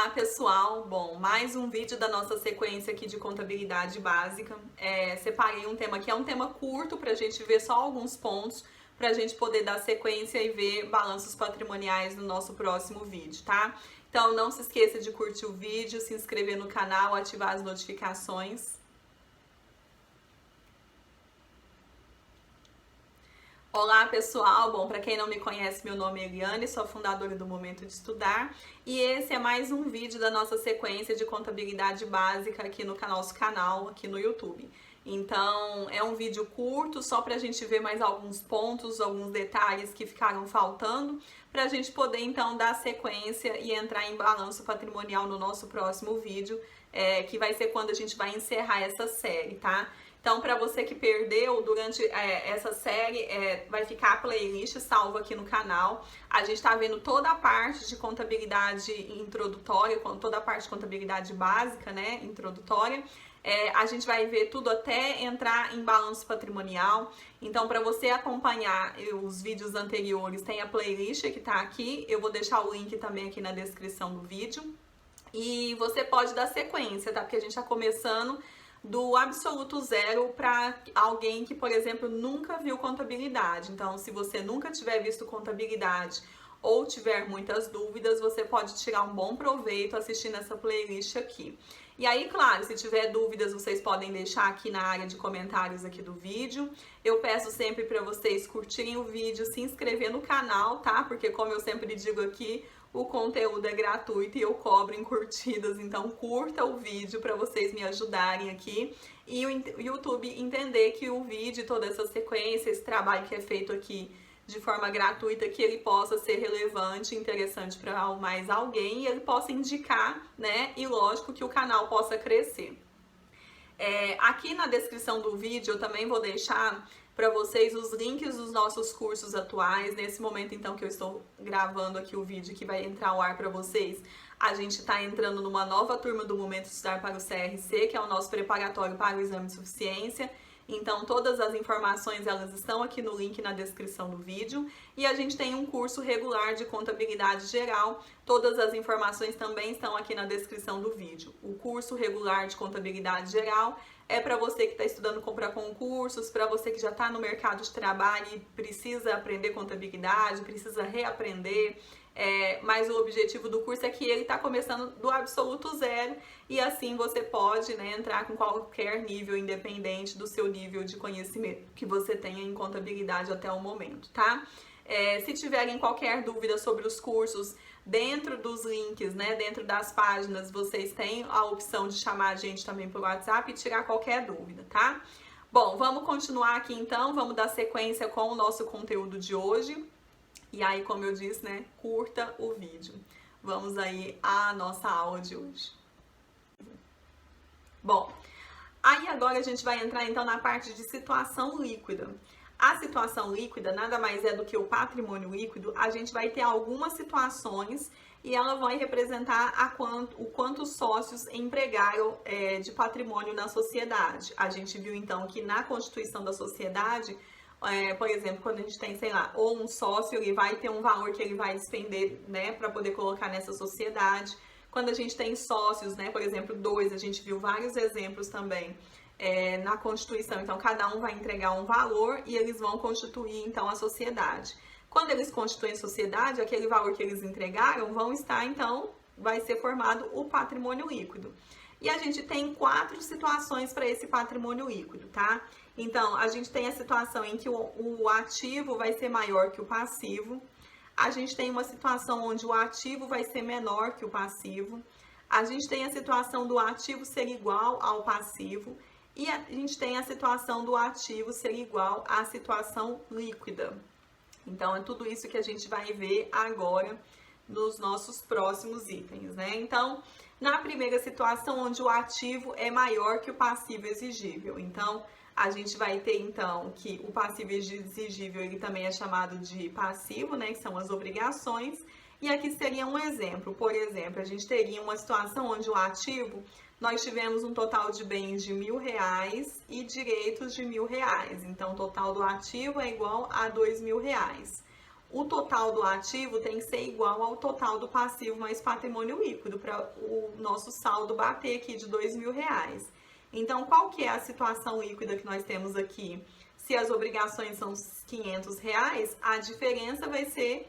Olá pessoal, bom, mais um vídeo da nossa sequência aqui de contabilidade básica. Separei um tema que é um tema curto para a gente ver só alguns pontos, para a gente poder dar sequência e ver balanços patrimoniais no nosso próximo vídeo, tá? Então não se esqueça de curtir o vídeo, se inscrever no canal, ativar as notificações. Olá pessoal, bom, para quem não me conhece, meu nome é Eliane, sou a fundadora do Momento de Estudar e esse é mais um vídeo da nossa sequência de contabilidade básica aqui no nosso canal, aqui no YouTube. Então é um vídeo curto, só para a gente ver mais alguns pontos, alguns detalhes que ficaram faltando, para a gente poder então dar sequência e entrar em balanço patrimonial no nosso próximo vídeo, que vai ser quando a gente vai encerrar essa série, tá? Então, para você que perdeu durante essa série, vai ficar a playlist salva aqui no canal. A gente está vendo toda a parte de contabilidade introdutória, toda a parte de contabilidade básica, né, introdutória. A gente vai ver tudo até entrar em balanço patrimonial. Então, para você acompanhar os vídeos anteriores, tem a playlist que está aqui. Eu vou deixar o link também aqui na descrição do vídeo. E você pode dar sequência, tá? Porque a gente está começando do absoluto zero para alguém que, por exemplo, nunca viu contabilidade. Então, se você nunca tiver visto contabilidade ou tiver muitas dúvidas, você pode tirar um bom proveito assistindo essa playlist aqui. E aí, claro, se tiver dúvidas, vocês podem deixar aqui na área de comentários aqui do vídeo. Eu peço sempre para vocês curtirem o vídeo, se inscrever no canal, tá? Porque como eu sempre digo aqui, o conteúdo é gratuito e eu cobro em curtidas, então curta o vídeo para vocês me ajudarem aqui e o YouTube entender que o vídeo, toda essa sequência, esse trabalho que é feito aqui de forma gratuita, que ele possa ser relevante, interessante para mais alguém e ele possa indicar, né? E lógico que o canal possa crescer. Aqui na descrição do vídeo eu também vou deixar para vocês os links dos nossos cursos atuais. Nesse momento, então, que eu estou gravando aqui o vídeo que vai entrar ao ar para vocês, a gente está entrando numa nova turma do Momento de Estudar para o CRC, que é o nosso preparatório para o exame de suficiência. Então, todas as informações, elas estão aqui no link na descrição do vídeo. E a gente tem um curso regular de contabilidade geral. Todas as informações também estão aqui na descrição do vídeo. O curso regular de contabilidade geral é para você que está estudando para concursos, para você que já está no mercado de trabalho e precisa aprender contabilidade, precisa reaprender. Mas o objetivo do curso é que ele está começando do absoluto zero e assim você pode, né, entrar com qualquer nível, independente do seu nível de conhecimento que você tenha em contabilidade até o momento, tá? Se tiverem qualquer dúvida sobre os cursos, dentro dos links, né, dentro das páginas, vocês têm a opção de chamar a gente também pelo WhatsApp e tirar qualquer dúvida, tá? Bom, vamos continuar aqui então, vamos dar sequência com o nosso conteúdo de hoje. E aí, como eu disse, né, curta o vídeo. Vamos aí à nossa aula de hoje. Bom, aí agora a gente vai entrar então na parte de situação líquida. A situação líquida nada mais é do que o patrimônio líquido. A gente vai ter algumas situações e ela vai representar o quanto os sócios empregaram de patrimônio na sociedade. A gente viu então que na constituição da sociedade, por exemplo, quando a gente tem, sei lá, ou um sócio, ele vai ter um valor que ele vai despender, né, para poder colocar nessa sociedade. Quando a gente tem sócios, né, por exemplo, dois, a gente viu vários exemplos também na Constituição. Então, cada um vai entregar um valor e eles vão constituir, então, a sociedade. Quando eles constituem sociedade, aquele valor que eles entregaram vão estar, então, vai ser formado o patrimônio líquido. E a gente tem 4 situações para esse patrimônio líquido, tá? Então, a gente tem a situação em que o ativo vai ser maior que o passivo. A gente tem uma situação onde o ativo vai ser menor que o passivo. A gente tem a situação do ativo ser igual ao passivo. E a gente tem a situação do ativo ser igual à situação líquida. Então, é tudo isso que a gente vai ver agora nos nossos próximos itens, né? Então, na primeira situação, onde o ativo é maior que o passivo exigível. Então, a gente vai ter, então, que o passivo exigível, ele também é chamado de passivo, né? Que são as obrigações. E aqui seria um exemplo. Por exemplo, a gente teria uma situação onde o ativo, nós tivemos um total de bens de R$1.000 e direitos de R$1.000. Então, o total do ativo é igual a R$2.000. o total do ativo tem que ser igual ao total do passivo mais patrimônio líquido, para o nosso saldo bater aqui de R$2.000. Então, qual que é a situação líquida que nós temos aqui? Se as obrigações são R$500, a diferença vai ser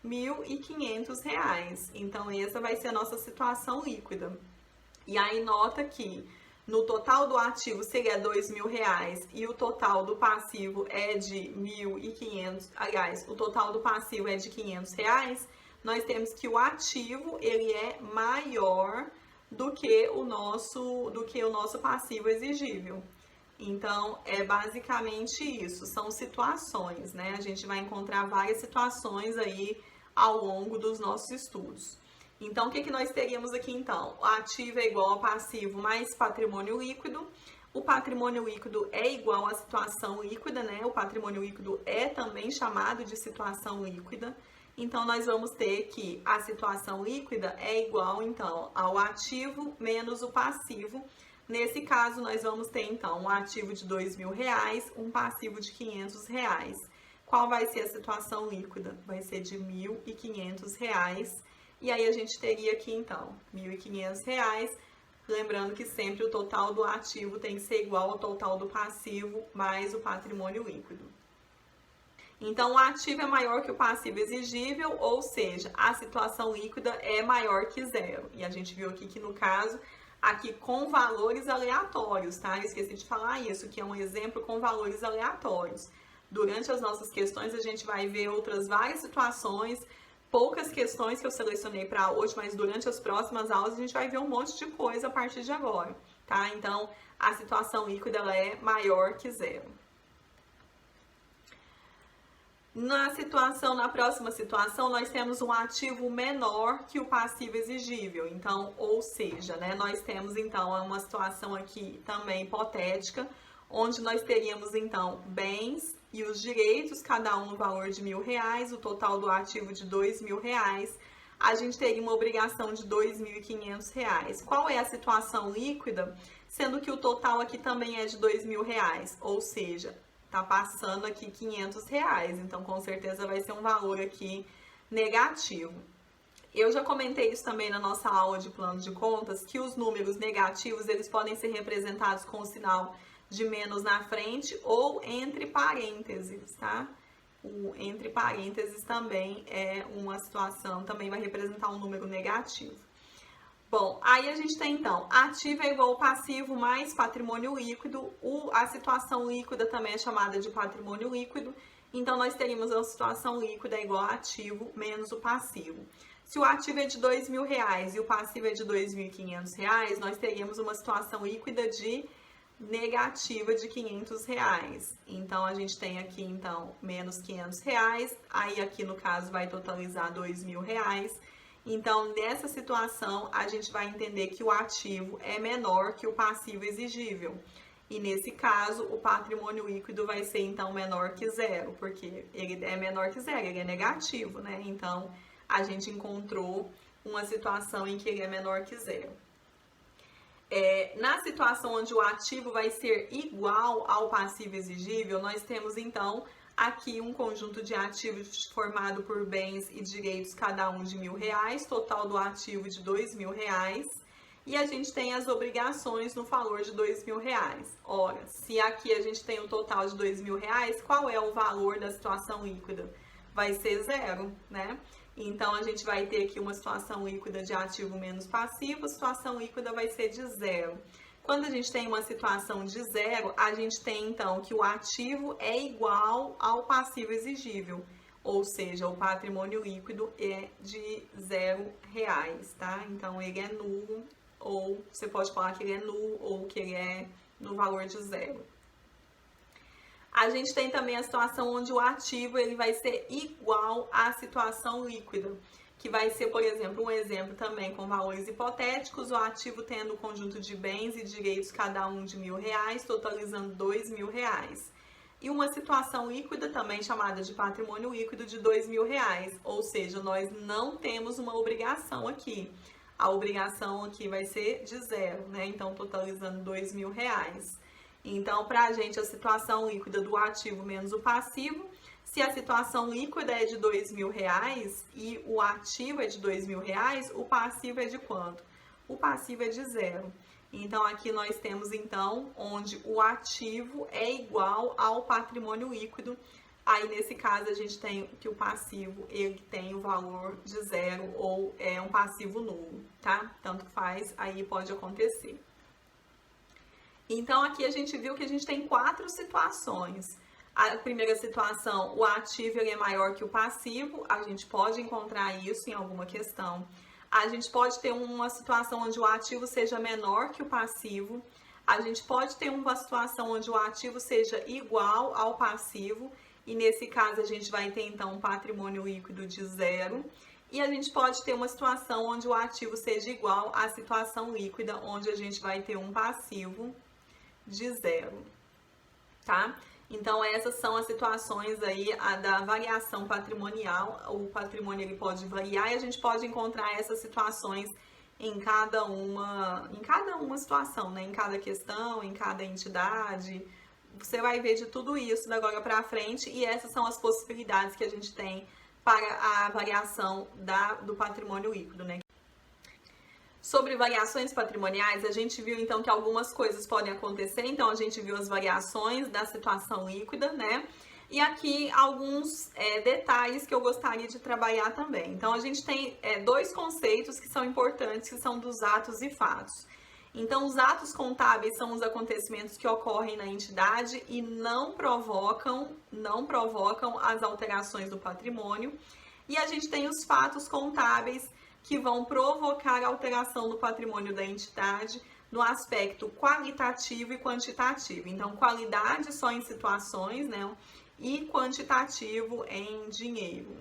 R$1.500. Então, essa vai ser a nossa situação líquida. E aí, nota que no total do ativo seria R$2.000 e o total do passivo é de R$1.500, aliás, o total do passivo é de R$500, nós temos que o ativo, ele é maior do que o nosso passivo exigível. Então, é basicamente isso, são situações, né? A gente vai encontrar várias situações aí ao longo dos nossos estudos. Então, o que nós teríamos aqui, então? O ativo é igual ao passivo mais patrimônio líquido. O patrimônio líquido é igual à situação líquida, né? O patrimônio líquido é também chamado de situação líquida. Então, nós vamos ter que a situação líquida é igual, então, ao ativo menos o passivo. Nesse caso, nós vamos ter, então, um ativo de R$2.000, um passivo de R$500. Qual vai ser a situação líquida? Vai ser de R$1.500. E aí, a gente teria aqui, então, R$1.500, lembrando que sempre o total do ativo tem que ser igual ao total do passivo mais o patrimônio líquido. Então, o ativo é maior que o passivo exigível, ou seja, a situação líquida é maior que zero. E a gente viu aqui que, no caso, aqui com valores aleatórios, tá? Eu esqueci de falar isso, que é um exemplo com valores aleatórios. Durante as nossas questões, a gente vai ver outras várias situações, poucas questões que eu selecionei para hoje, mas durante as próximas aulas a gente vai ver um monte de coisa a partir de agora, tá? Então, a situação líquida ela é maior que zero. Na próxima situação, nós temos um ativo menor que o passivo exigível. Então, ou seja, né, nós temos então uma situação aqui também hipotética, onde nós teríamos então bens e os direitos, cada um no valor de R$1.000, o total do ativo de R$2.000, a gente teria uma obrigação de R$2.500. Qual é a situação líquida? Sendo que o total aqui também é de R$2.000, ou seja, tá passando aqui R$500, então com certeza vai ser um valor aqui negativo. Eu já comentei isso também na nossa aula de plano de contas, que os números negativos, eles podem ser representados com o sinal de menos na frente ou entre parênteses, tá? O entre parênteses também é uma situação, também vai representar um número negativo. Bom, aí a gente tem então, ativo é igual ao passivo mais patrimônio líquido, a situação líquida também é chamada de patrimônio líquido, então nós teríamos a situação líquida igual a ativo menos o passivo. Se o ativo é de R$2.000 e o passivo é de R$2.500, nós teríamos uma situação líquida de negativa de R$500. Então, a gente tem aqui, então, menos R$500, aí aqui no caso vai totalizar R$2.000. Então, nessa situação, a gente vai entender que o ativo é menor que o passivo exigível. E nesse caso, o patrimônio líquido vai ser, então, menor que zero, porque ele é menor que zero, ele é negativo, né? Então, a gente encontrou uma situação em que ele é menor que zero. Na situação onde o ativo vai ser igual ao passivo exigível, nós temos, então, aqui um conjunto de ativos formado por bens e direitos, cada um de R$1.000, total do ativo de R$2.000, e a gente tem as obrigações no valor de R$2.000. Ora, se aqui a gente tem um total de R$2.000, qual é o valor da situação líquida? Vai ser zero, né? Então, a gente vai ter aqui uma situação líquida de ativo menos passivo, a situação líquida vai ser de zero. Quando a gente tem uma situação de zero, a gente tem, então, que o ativo é igual ao passivo exigível, ou seja, o patrimônio líquido é de R$0, tá? Então, ele é nulo, ou você pode falar que ele é nulo, ou que ele é no valor de zero. A gente tem também a situação onde o ativo ele vai ser igual à situação líquida, que vai ser, por exemplo, um exemplo também com valores hipotéticos, o ativo tendo um conjunto de bens e direitos, cada um de R$1.000, totalizando R$2.000. E uma situação líquida também chamada de patrimônio líquido de R$2.000, ou seja, nós não temos uma obrigação aqui. A obrigação aqui vai ser de zero, né? Então, totalizando R$2.000. Então, para a gente, a situação líquida do ativo menos o passivo Se a situação líquida é de R$2.000 e o ativo é de R$2.000, o passivo é de quanto? O passivo é de 0. Então, aqui nós temos, então, onde o ativo é igual ao patrimônio líquido. Aí, nesse caso, a gente tem que o passivo, ele tem o valor de 0 ou é um passivo nulo, tá? Tanto faz, aí pode acontecer. Então, aqui a gente viu que a gente tem 4 situações. A primeira situação, o ativo ele é maior que o passivo, a gente pode encontrar isso em alguma questão. A gente pode ter uma situação onde o ativo seja menor que o passivo. A gente pode ter uma situação onde o ativo seja igual ao passivo. E nesse caso a gente vai ter então um patrimônio líquido de 0. E a gente pode ter uma situação onde o ativo seja igual à situação líquida, onde a gente vai ter um passivo de 0, tá? Então, essas são as situações aí da variação patrimonial. O patrimônio ele pode variar e a gente pode encontrar essas situações em cada uma situação, né? Em cada questão, em cada entidade. Você vai ver de tudo isso da agora para frente e essas são as possibilidades que a gente tem para a variação do patrimônio líquido, né? Sobre variações patrimoniais, a gente viu então que algumas coisas podem acontecer, então a gente viu as variações da situação líquida, né? E aqui alguns detalhes que eu gostaria de trabalhar também. Então a gente tem 2 conceitos que são importantes, que são dos atos e fatos. Então os atos contábeis são os acontecimentos que ocorrem na entidade e não provocam as alterações do patrimônio. E a gente tem os fatos contábeis, que vão provocar alteração do patrimônio da entidade no aspecto qualitativo e quantitativo. Então, qualidade só em situações, né? E quantitativo em dinheiro.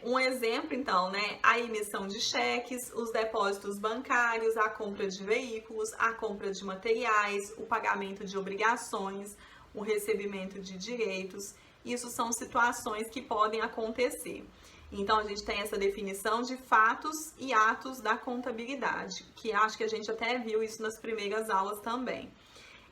Um exemplo, então, né? A emissão de cheques, os depósitos bancários, a compra de veículos, a compra de materiais, o pagamento de obrigações, o recebimento de direitos. Isso são situações que podem acontecer. Então, a gente tem essa definição de fatos e atos da contabilidade, que acho que a gente até viu isso nas primeiras aulas também.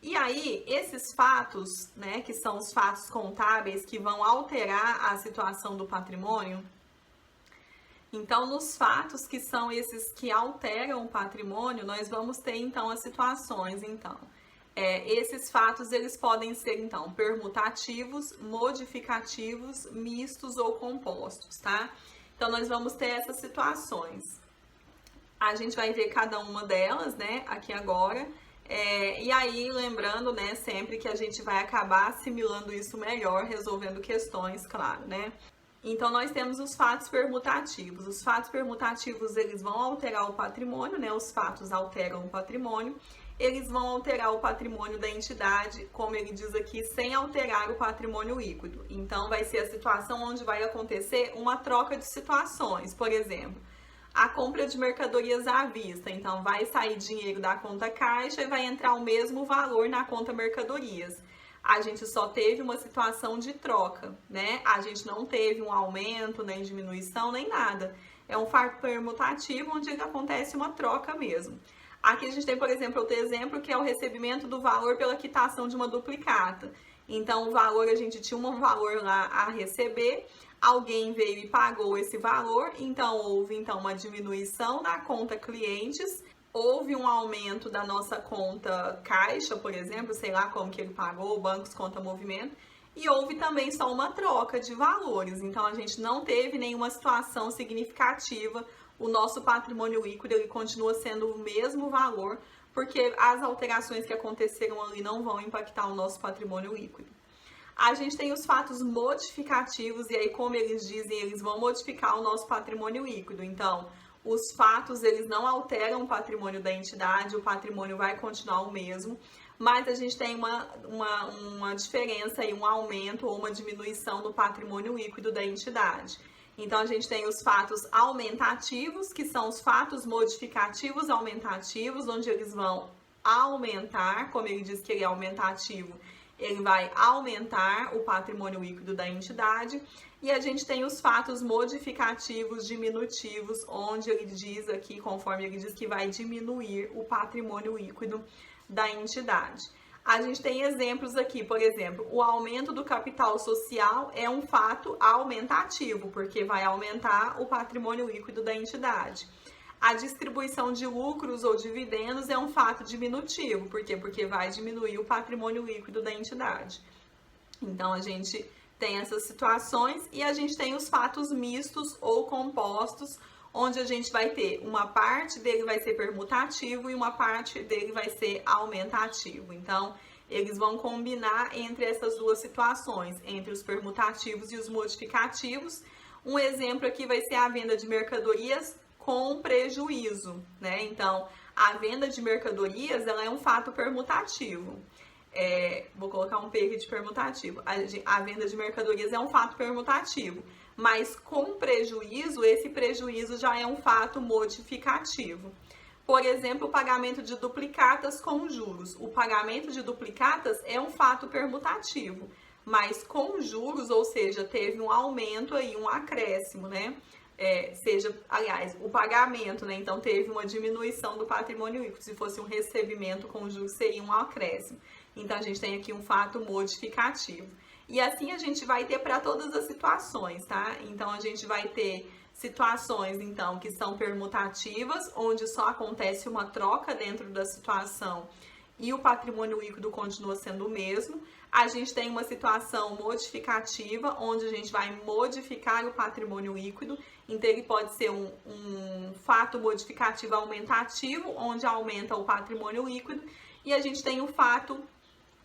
E aí, esses fatos, né, que são os fatos contábeis que vão alterar a situação do patrimônio, então, nos fatos que são esses que alteram o patrimônio, nós vamos ter, então, as situações, então. Esses fatos, eles podem ser, então, permutativos, modificativos, mistos ou compostos, tá? Então, nós vamos ter essas situações. A gente vai ver cada uma delas, né, aqui agora. E aí, lembrando, né, sempre que a gente vai acabar assimilando isso melhor, resolvendo questões, claro, né? Então, nós temos os fatos permutativos. Os fatos permutativos, eles vão alterar o patrimônio, né? Os fatos alteram o patrimônio. Eles vão alterar o patrimônio da entidade, como ele diz aqui, sem alterar o patrimônio líquido. Então, vai ser a situação onde vai acontecer uma troca de situações. Por exemplo, a compra de mercadorias à vista. Então, vai sair dinheiro da conta caixa e vai entrar o mesmo valor na conta mercadorias. A gente só teve uma situação de troca, né? A gente não teve um aumento, nem diminuição, nem nada. É um fato permutativo onde acontece uma troca mesmo. Aqui a gente tem, por exemplo, outro exemplo que é o recebimento do valor pela quitação de uma duplicata. Então, o valor, a gente tinha um valor lá a receber, alguém veio e pagou esse valor, então houve uma diminuição na conta clientes, houve um aumento da nossa conta caixa, por exemplo, sei lá como que ele pagou, bancos, conta movimento, e houve também só uma troca de valores. Então, a gente não teve nenhuma situação significativa. O nosso patrimônio líquido ele continua sendo o mesmo valor, porque as alterações que aconteceram ali não vão impactar o nosso patrimônio líquido. A gente tem os fatos modificativos, e aí, como eles dizem, eles vão modificar o nosso patrimônio líquido. Então, os fatos, eles não alteram o patrimônio da entidade, o patrimônio vai continuar o mesmo, mas a gente tem uma diferença aí, um aumento ou uma diminuição do patrimônio líquido da entidade. Então, a gente tem os fatos aumentativos, que são os fatos modificativos aumentativos, onde eles vão aumentar, como ele diz que ele é aumentativo, ele vai aumentar o patrimônio líquido da entidade. E a gente tem os fatos modificativos diminutivos, onde ele diz aqui, conforme ele diz que vai diminuir o patrimônio líquido da entidade. A gente tem exemplos aqui, por exemplo, o aumento do capital social é um fato aumentativo, porque vai aumentar o patrimônio líquido da entidade. A distribuição de lucros ou dividendos é um fato diminutivo, por quê? Porque vai diminuir o patrimônio líquido da entidade. Então, a gente tem essas situações e a gente tem os fatos mistos ou compostos, onde a gente vai ter uma parte dele vai ser permutativo e uma parte dele vai ser aumentativo. Então, eles vão combinar entre essas duas situações, entre os permutativos e os modificativos. Um exemplo aqui vai ser a venda de mercadorias com prejuízo, né? Então, a venda de mercadorias, ela é um fato permutativo. Vou colocar um P aqui de permutativo. A venda de mercadorias é um fato permutativo, mas com prejuízo, esse prejuízo já é um fato modificativo. Por exemplo, o pagamento de duplicatas com juros. O pagamento de duplicatas é um fato permutativo, mas com juros, ou seja, teve um aumento aí, um acréscimo, né? Aliás, o pagamento, né? Então teve uma diminuição do patrimônio líquido. Se fosse um recebimento com juros, seria um acréscimo. Então a gente tem aqui um fato modificativo. E assim a gente vai ter para todas as situações, tá? Então a gente vai ter situações, então, que são permutativas, onde só acontece uma troca dentro da situação e o patrimônio líquido continua sendo o mesmo. A gente tem uma situação modificativa, onde a gente vai modificar o patrimônio líquido, então ele pode ser um fato modificativo aumentativo, onde aumenta o patrimônio líquido, e a gente tem o fato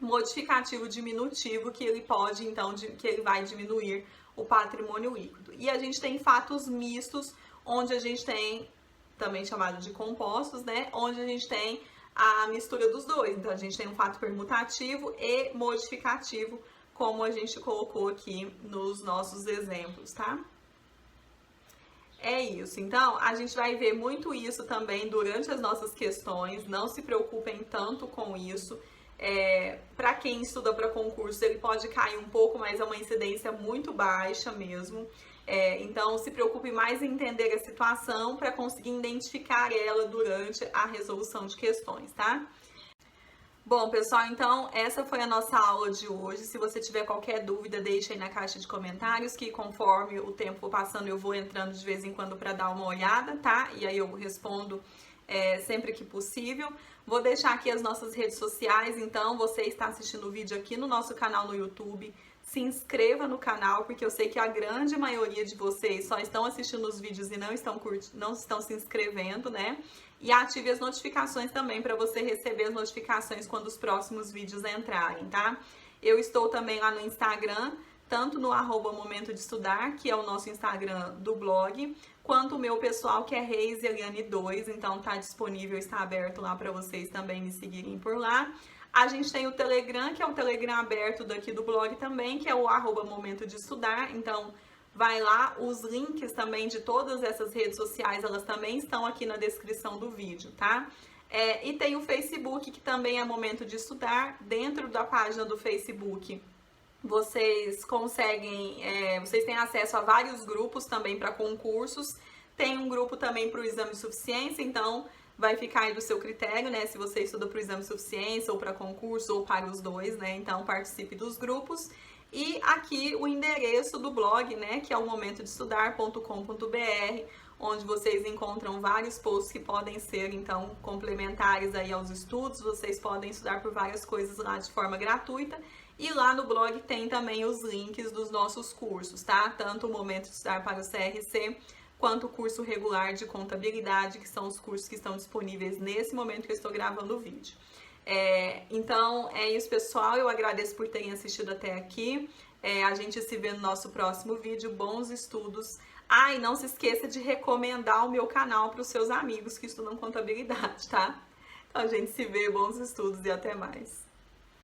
modificativo diminutivo, que ele pode, então, que ele vai diminuir o patrimônio líquido. E a gente tem fatos mistos, onde a gente tem, também chamado de compostos, né? Onde a gente tem a mistura dos dois. Então, a gente tem um fato permutativo e modificativo, como a gente colocou aqui nos nossos exemplos, tá? É isso. Então, a gente vai ver muito isso também durante as nossas questões. Não se preocupem tanto com isso. Para quem estuda para concurso, ele pode cair um pouco, mas é uma incidência muito baixa mesmo. Então, se preocupe mais em entender a situação para conseguir identificar ela durante a resolução de questões, tá? Bom, pessoal, então essa foi a nossa aula de hoje. Se você tiver qualquer dúvida, deixa aí na caixa de comentários, que conforme o tempo for passando, eu vou entrando de vez em quando para dar uma olhada, tá? E aí eu respondo sempre que possível. Vou deixar aqui as nossas redes sociais, então você está assistindo o vídeo aqui no nosso canal no YouTube. Se inscreva no canal, porque eu sei que a grande maioria de vocês só estão assistindo os vídeos e não estão se inscrevendo, né? E ative as notificações também para você receber as notificações quando os próximos vídeos entrarem, tá? Eu estou também lá no Instagram, tanto no @momento de estudar, que é o nosso Instagram do blog, quanto o meu pessoal, que é Reis Eliane 2, então tá disponível, está aberto lá para vocês também me seguirem por lá. A gente tem o Telegram, que é o Telegram aberto daqui do blog também, que é o @momento de estudar, então vai lá, os links também de todas essas redes sociais, elas também estão aqui na descrição do vídeo, tá? E tem o Facebook, que também é Momento de Estudar. Dentro da página do Facebook, vocês conseguem, vocês têm acesso a vários grupos também para concursos. Tem um grupo também para o exame de suficiência, então vai ficar aí do seu critério, né? Se você estuda para o exame de suficiência ou para concurso ou para os dois, né? Então participe dos grupos. E aqui o endereço do blog, né? Que é o momentodeestudar.com.br, onde vocês encontram vários posts que podem ser, então, complementares aí aos estudos. Vocês podem estudar por várias coisas lá de forma gratuita. E lá no blog tem também os links dos nossos cursos, tá? Tanto o Momento de Estudar para o CRC, quanto o curso regular de contabilidade, que são os cursos que estão disponíveis nesse momento que eu estou gravando o vídeo. Então, é isso, pessoal. Eu agradeço por terem assistido até aqui. A gente se vê no nosso próximo vídeo. Bons estudos. E não se esqueça de recomendar o meu canal para os seus amigos que estudam contabilidade, tá? Então, a gente se vê. Bons estudos e até mais.